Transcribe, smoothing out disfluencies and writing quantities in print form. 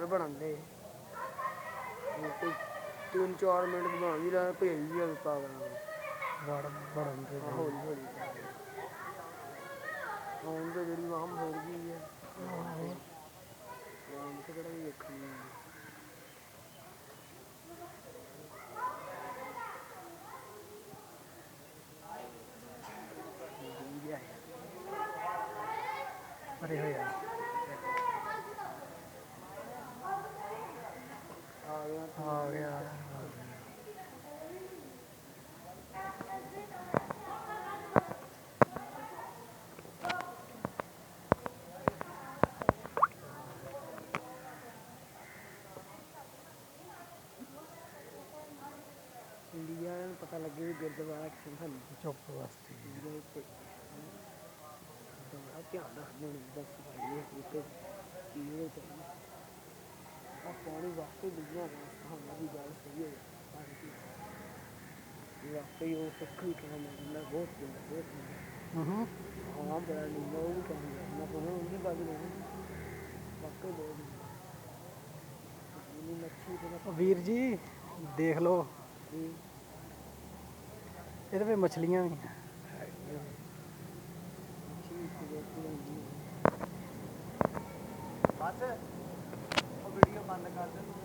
ਘੱਟ ਬਣਾਉਂਦੇ ਕੋਈ 3-4 ਮਿੰਟ ਬਣਾ ਵੀ ਲੈ ਭੇਜ ਵੀ ਆ ਪਾਗਲ ਬਣਦੇ ਹੌਲੀ ਹੌਲੀ ਹੁਣ ਤਾਂ ਜਿਹੜੀ ਵਾਮ ਹੋ ਗਈ ਹੈ ਵਾਮ ਤੇ ਕਿਹੜਾ ਵੀ ਵੇਖਣੀ ਭਰੇ ਹੋਏ ਆ ਆ ਗਿਆ ਇੰਡੀਆ ਨੂੰ ਪਤਾ ਲੱਗੇ ਵੀ ਗੁਰਦੁਆਰਾ ਕਿਸੇ ਸਾਨੂੰ ਚੁੱਪ ਵਾਸਤੇ ਬੜਾ ਧਿਆਨ ਰੱਖਦੇ ਨੇ ਦੱਸ ਭਾਈ ਇਹ ਉੱਤੇ ਕੀ ਹੋਣਾ ਚਾਹੀਦਾ ਆ ਪਾਣੀ ਵਾਕਈ ਦੁਨੀਆ ਸਾਨੂੰ ਦੀ ਗੱਲ ਸਹੀ ਹੈ ਵਾਕਈ ਉਹ ਸੁੱਖ ਵੀ ਕਹਿਣਾ ਮਿਲਦਾ ਬਹੁਤ ਹਾਂ ਬੜਾ ਨਹੀਂ ਉਹ ਵੀ ਕਹਿੰਦਾ ਮੈਂ ਕੋਲ ਉਹਦੀ ਗੱਲ ਨਹੀਂ ਵਾਕਈ ਬਹੁਤ ਮੱਛੀ ਤੇ ਵੀਰ ਜੀ ਦੇਖ ਲਓ ਇਹਦੇ ਵਿੱਚ ਮਛਲੀਆਂ ਵੀ ਬਸ ਉਹ ਵੀਡੀਓ ਬੰਦ ਕਰ ਦੇ